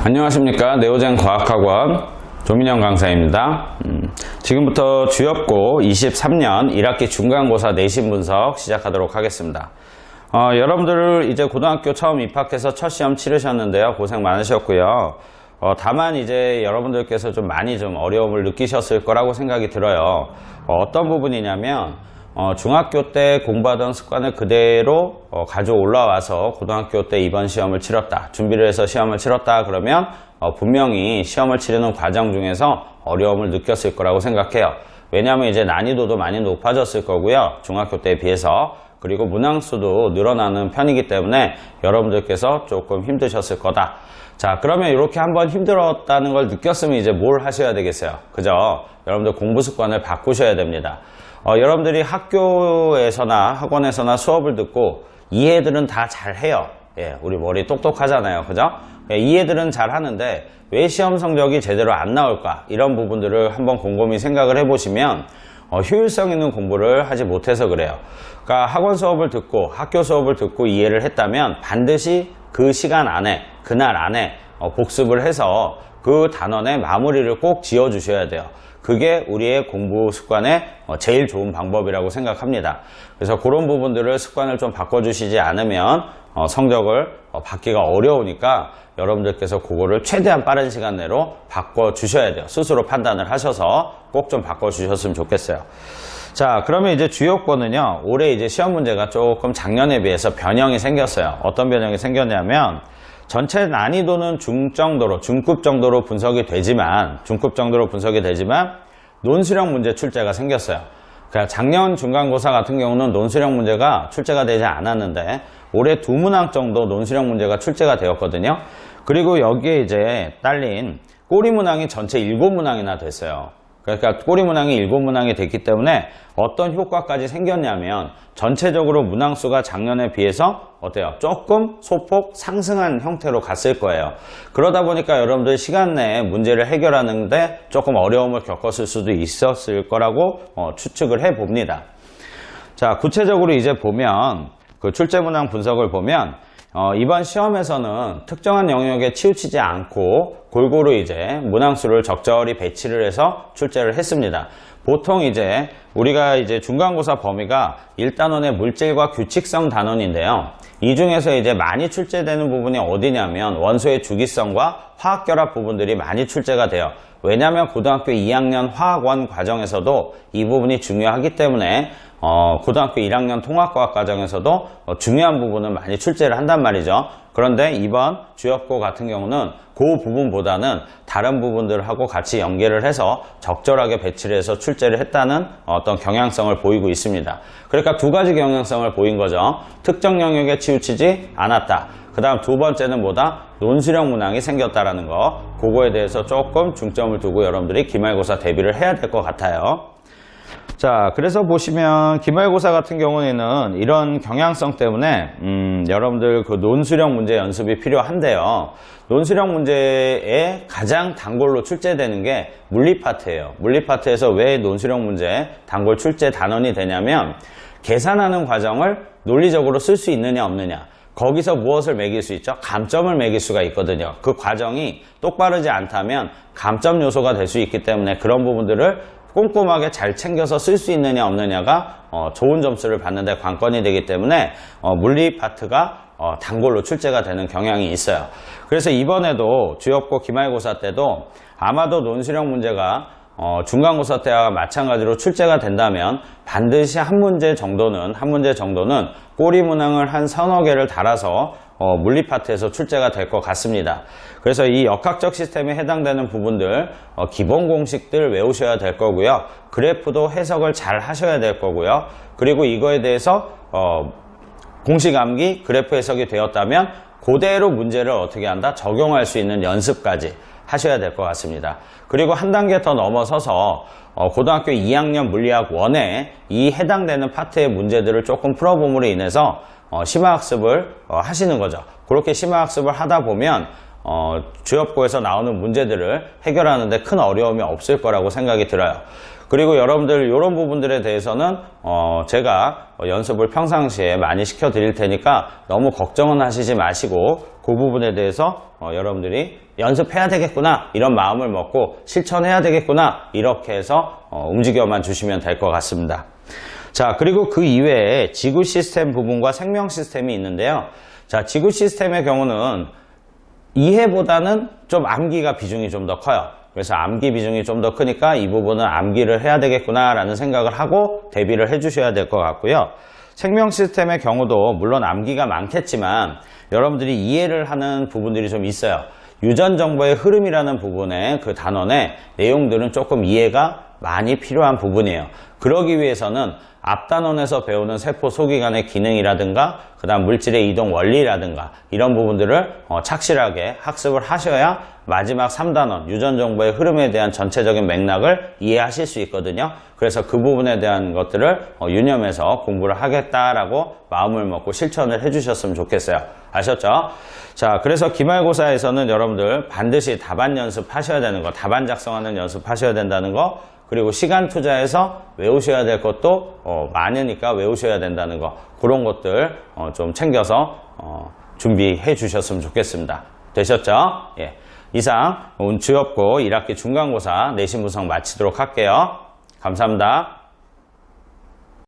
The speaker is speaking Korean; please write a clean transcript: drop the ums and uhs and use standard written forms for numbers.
안녕하십니까. 네오젠 과학학원 조민영 강사입니다. 지금부터 주엽고 23년 1학기 중간고사 내신 분석 시작하도록 하겠습니다. 여러분들 이제 고등학교 처음 입학해서 첫 시험 치르셨는데요. 고생 많으셨고요. 다만 이제 여러분들께서 많이 어려움을 느끼셨을 거라고 생각이 들어요. 어떤 부분이냐면 중학교 때 공부하던 습관을 그대로 가지고 올라와서 고등학교 때 이번 시험을 치렀다, 준비를 해서 시험을 치렀다 그러면 분명히 시험을 치르는 과정 중에서 어려움을 느꼈을 거라고 생각해요. 왜냐하면 이제 난이도도 많이 높아졌을 거고요, 중학교 때에 비해서. 그리고 문항수도 늘어나는 편이기 때문에 여러분들께서 조금 힘드셨을 거다. 자, 그러면 이렇게 한번 힘들었다는 걸 느꼈으면 이제 뭘 하셔야 되겠어요? 그죠? 여러분들 공부 습관을 바꾸셔야 됩니다. 여러분들이 학교에서나 학원에서나 수업을 듣고 이 애들은 다 잘해요. 예, 우리 머리 똑똑하잖아요. 그죠? 예, 이 애들은 잘하는데 왜 시험 성적이 제대로 안 나올까? 이런 부분들을 한번 곰곰이 생각을 해보시면 효율성 있는 공부를 하지 못해서 그래요. 그러니까 학원 수업을 듣고 학교 수업을 듣고 이해를 했다면 반드시 그 시간 안에, 그날 안에 복습을 해서 그 단원의 마무리를 꼭 지어 주셔야 돼요. 그게 우리의 공부 습관의 제일 좋은 방법이라고 생각합니다. 그래서 그런 부분들을 습관을 좀 바꿔주시지 않으면 성적을 받기가 어려우니까 여러분들께서 그거를 최대한 빠른 시간 내로 바꿔주셔야 돼요. 스스로 판단을 하셔서 꼭 좀 바꿔주셨으면 좋겠어요. 자, 그러면 이제 주요권은요, 올해 이제 시험 문제가 조금 작년에 비해서 변형이 생겼어요. 어떤 변형이 생겼냐면, 전체 난이도는 중급 정도로 분석이 되지만, 논술형 문제 출제가 생겼어요. 그러니까 작년 중간고사 같은 경우는 논술형 문제가 출제가 되지 않았는데, 올해 2문항 정도 논술형 문제가 출제가 되었거든요. 그리고 여기에 이제 딸린 꼬리문항이 전체 7문항이나 됐어요. 그러니까 꼬리문항이 7문항이 됐기 때문에 어떤 효과까지 생겼냐면 전체적으로 문항수가 작년에 비해서 어때요? 조금 소폭 상승한 형태로 갔을 거예요. 그러다 보니까 여러분들 시간 내에 문제를 해결하는데 조금 어려움을 겪었을 수도 있었을 거라고 추측을 해봅니다. 자, 구체적으로 이제 보면 그 출제문항 분석을 보면 이번 시험에서는 특정한 영역에 치우치지 않고 골고루 이제 문항수를 적절히 배치를 해서 출제를 했습니다. 보통 이제 우리가 이제 중간고사 범위가 1단원의 물질과 규칙성 단원인데요. 이 중에서 이제 많이 출제되는 부분이 어디냐면 원소의 주기성과 화학결합 부분들이 많이 출제가 돼요. 왜냐하면 고등학교 2학년 화학원 과정에서도 이 부분이 중요하기 때문에 고등학교 1학년 통합과학 과정에서도 중요한 부분은 많이 출제를 한단 말이죠. 그런데 이번 주엽고 같은 경우는 그 부분보다는 다른 부분들하고 같이 연계를 해서 적절하게 배치를 해서 출제를 했다는 어떤 경향성을 보이고 있습니다. 그러니까 두 가지 경향성을 보인 거죠. 특정 영역에 치우치지 않았다. 그 다음 두 번째는 뭐다? 논술형 문항이 생겼다라는 거. 그거에 대해서 조금 중점을 두고 여러분들이 기말고사 대비를 해야 될 것 같아요. 자, 그래서 보시면 기말고사 같은 경우에는 이런 경향성 때문에 여러분들 그 논술형 문제 연습이 필요한데요. 논술형 문제에 가장 단골로 출제되는 게 물리 파트예요. 물리 파트에서 왜 논술형 문제 단골 출제 단원이 되냐면 계산하는 과정을 논리적으로 쓸 수 있느냐 없느냐, 거기서 무엇을 매길 수 있죠? 감점을 매길 수가 있거든요. 그 과정이 똑바르지 않다면 감점 요소가 될 수 있기 때문에 그런 부분들을 꼼꼼하게 잘 챙겨서 쓸 수 있느냐 없느냐가 좋은 점수를 받는 데 관건이 되기 때문에 물리 파트가 단골로 출제가 되는 경향이 있어요. 그래서 이번에도 주엽고 기말고사 때도 아마도 논술형 문제가 중간고사 때와 마찬가지로 출제가 된다면 반드시 한 문제 정도는 꼬리문항을 한 서너 개를 달아서 물리 파트에서 출제가 될 것 같습니다. 그래서 이 역학적 시스템에 해당되는 부분들 기본 공식들 외우셔야 될 거고요. 그래프도 해석을 잘 하셔야 될 거고요. 그리고 이거에 대해서 공식 암기, 그래프 해석이 되었다면 그대로 문제를 어떻게 한다? 적용할 수 있는 연습까지 하셔야 될 것 같습니다. 그리고 한 단계 더 넘어서서 고등학교 2학년 물리학 1에 이 해당되는 파트의 문제들을 조금 풀어봄으로 인해서 심화학습을 하시는 거죠. 그렇게 심화학습을 하다 보면 주엽고에서 나오는 문제들을 해결하는데 큰 어려움이 없을 거라고 생각이 들어요. 그리고 여러분들 이런 부분들에 대해서는 제가 연습을 평상시에 많이 시켜 드릴 테니까 너무 걱정은 하시지 마시고 그 부분에 대해서 여러분들이 연습해야 되겠구나 이런 마음을 먹고 실천해야 되겠구나 이렇게 해서 움직여만 주시면 될 것 같습니다. 자, 그리고 그 이외에 지구 시스템 부분과 생명 시스템이 있는데요. 자, 지구 시스템의 경우는 이해보다는 좀 암기가 비중이 좀 더 커요. 그래서 암기 비중이 좀 더 크니까 이 부분은 암기를 해야 되겠구나 라는 생각을 하고 대비를 해 주셔야 될 것 같고요. 생명 시스템의 경우도 물론 암기가 많겠지만 여러분들이 이해를 하는 부분들이 좀 있어요. 유전 정보의 흐름이라는 부분의 그 단원의 내용들은 조금 이해가 많이 필요한 부분이에요. 그러기 위해서는 앞단원에서 배우는 세포 소기관의 기능이라든가 그 다음 물질의 이동 원리라든가 이런 부분들을 착실하게 학습을 하셔야 마지막 3단원 유전 정보의 흐름에 대한 전체적인 맥락을 이해하실 수 있거든요. 그래서 그 부분에 대한 것들을 유념해서 공부를 하겠다라고 마음을 먹고 실천을 해주셨으면 좋겠어요. 아셨죠? 자, 그래서 기말고사에서는 여러분들 반드시 답안 연습하셔야 되는 거, 답안 작성하는 연습하셔야 된다는 거, 그리고 시간 투자해서 외우셔야 될 것도 많으니까 외우셔야 된다는 거, 그런 것들 좀 챙겨서 준비해 주셨으면 좋겠습니다. 되셨죠? 예. 이상 주엽고 1학기 중간고사 내신 분석 마치도록 할게요. 감사합니다.